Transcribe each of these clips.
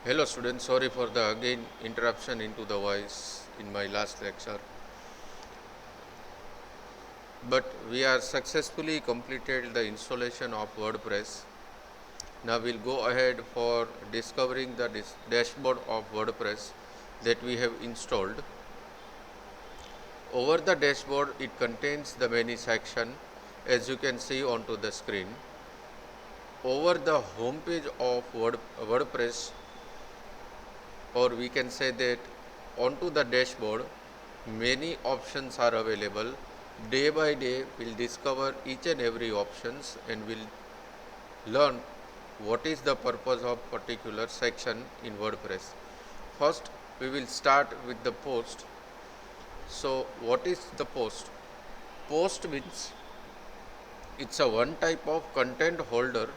Hello students, sorry for the again interruption into the voice in my last lecture. But we are successfully completed the installation of WordPress. Now we'll go ahead for discovering the dashboard of WordPress that we have installed. Over the dashboard it contains the many section as you can see onto the screen. Over the home page of WordPress, or we can say that onto the dashboard, many options are available. Day by day we'll discover each and every options and we'll learn what is the purpose of particular section in WordPress. First we will start with the post. So what is the post? Post means it's a one type of content holder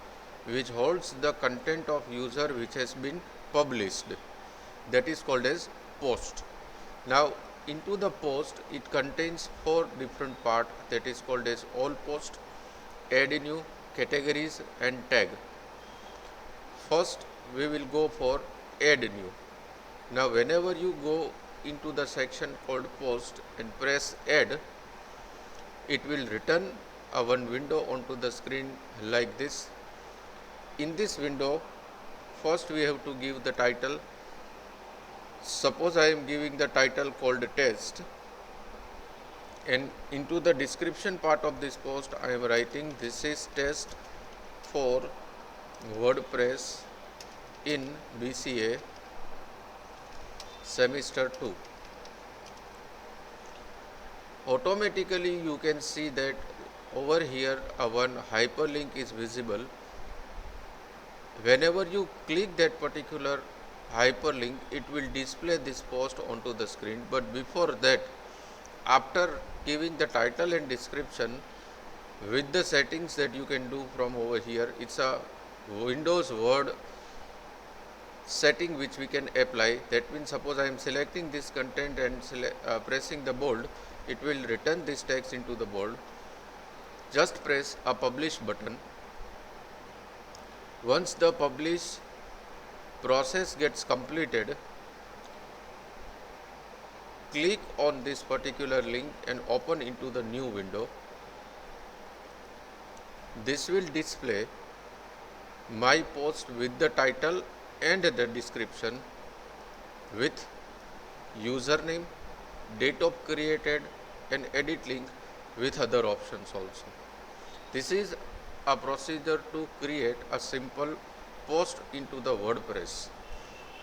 which holds the content of user which has been published. That is called as post. Now into the post it contains four different parts, that is called as all post, add new, categories and tag. First we will go for add new. Now whenever you go into the section called post and press add, it will return a one window onto the screen like this. In this window, first we have to give the title. Suppose I am giving the title called test, and into the description part of this post I am writing this is test for WordPress in BCA semester 2. Automatically you can see that over here a one hyperlink is visible. Whenever you click that particular hyperlink, it will display this post onto the screen. But before that, after giving the title and description, with the settings that you can do from over here, it's a Windows Word setting which we can apply. That means suppose I am selecting this content and pressing the bold, it will return this text into the bold. Just press a publish button. Once the publish process gets completed, click on this particular link and open into the new window. This will display my post with the title and the description with username, date of created and edit link with other options also. This is a procedure to create a simple post into the WordPress.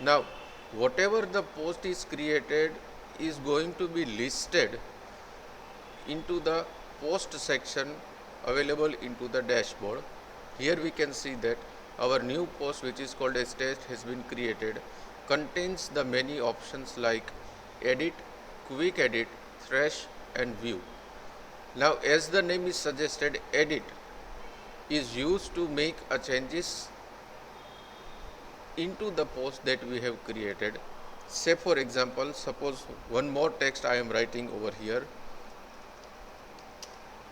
Now whatever the post is created is going to be listed into the post section available into the dashboard. Here we can see that our new post, which is called as test, has been created, contains the many options like edit, quick edit, thrash and view. Now as the name is suggested, edit is used to make a changes into the post that we have created. Say for example, suppose one more text I am writing over here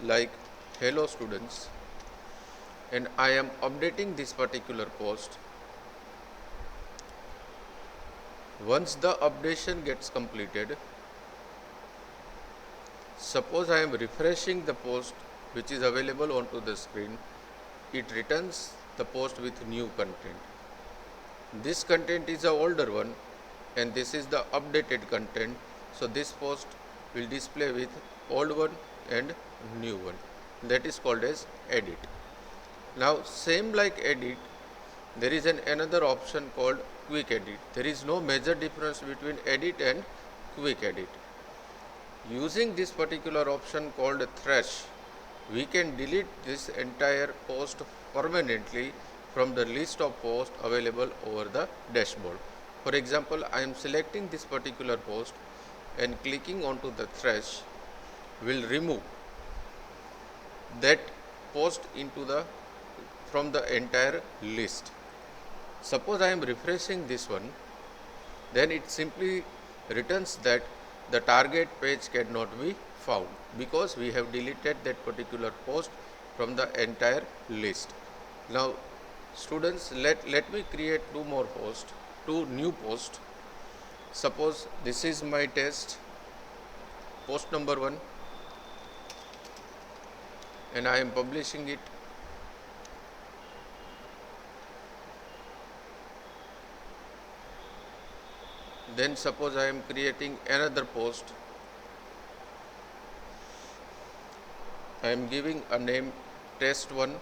like hello students, and I am updating this particular post. Once the updation gets completed, suppose I am refreshing the post which is available onto the screen, it returns the post with new content. This content is the older one and this is the updated content. So this post will display with old one and new one. That is called as edit. Now same like edit, there is another option called quick edit. There is no major difference between edit and quick edit. Using this particular option called thrash, we can delete this entire post permanently from the list of posts available over the dashboard. For example, I am selecting this particular post and clicking onto the thrash will remove that post from the entire list. Suppose I am refreshing this one, then it simply returns that the target page cannot be found because we have deleted that particular post from the entire list. Now students, let me create two more posts. to new post. Suppose this is my test post number 1 and I am publishing it. Then suppose I am creating another post. I am giving a name test 1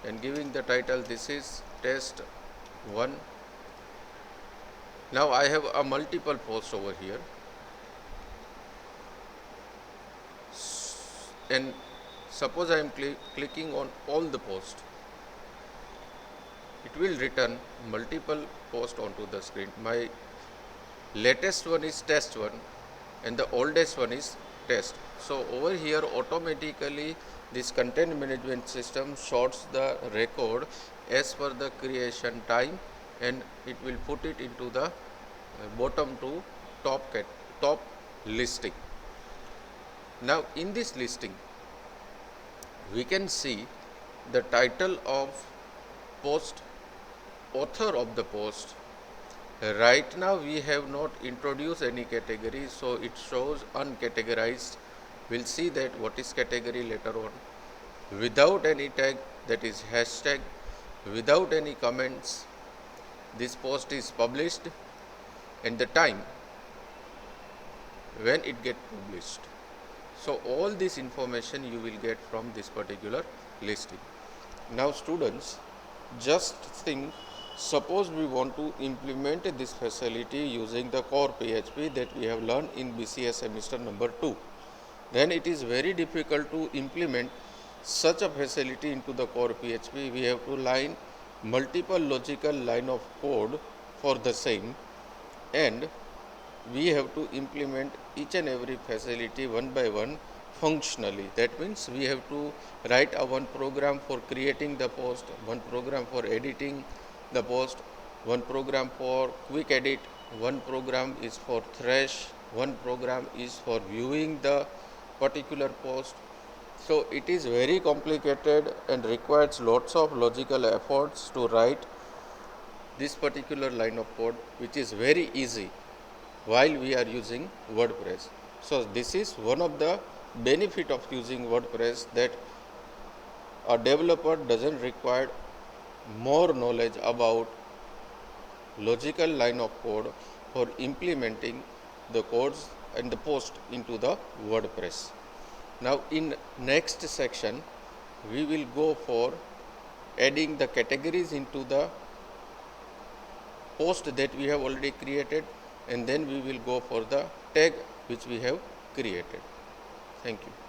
and giving the title this is test 1. Now I have a multiple post over here, and suppose I am clicking on all the post, it will return multiple post onto the screen. My latest one is test 1 and the oldest one is test. So over here automatically this content management system sorts the record as per the creation time, and it will put it into the bottom to top listing. Now in this listing we can see the title of post, author of the post. Right now we have not introduced any category, so it shows uncategorized. We'll see that what is category later on. Without any tag, that is hashtag, without any comments, this post is published and the time when it gets published. So all this information you will get from this particular listing. Now students, just think, suppose we want to implement this facility using the core PHP that we have learned in BCA semester number 2. Then it is very difficult to implement such a facility into the core PHP. We have to line multiple logical line of code for the same, and we have to implement each and every facility one by one functionally. That means we have to write a one program for creating the post, one program for editing the post, one program for quick edit, one program is for thresh, one program is for viewing the particular post. So it is very complicated and requires lots of logical efforts to write this particular line of code, which is very easy while we are using WordPress. So this is one of the benefit of using WordPress, that a developer doesn't require more knowledge about logical line of code for implementing the codes and the post into the WordPress. Now in next section we will go for adding the categories into the post that we have already created, and then we will go for the tag which we have created. Thank you.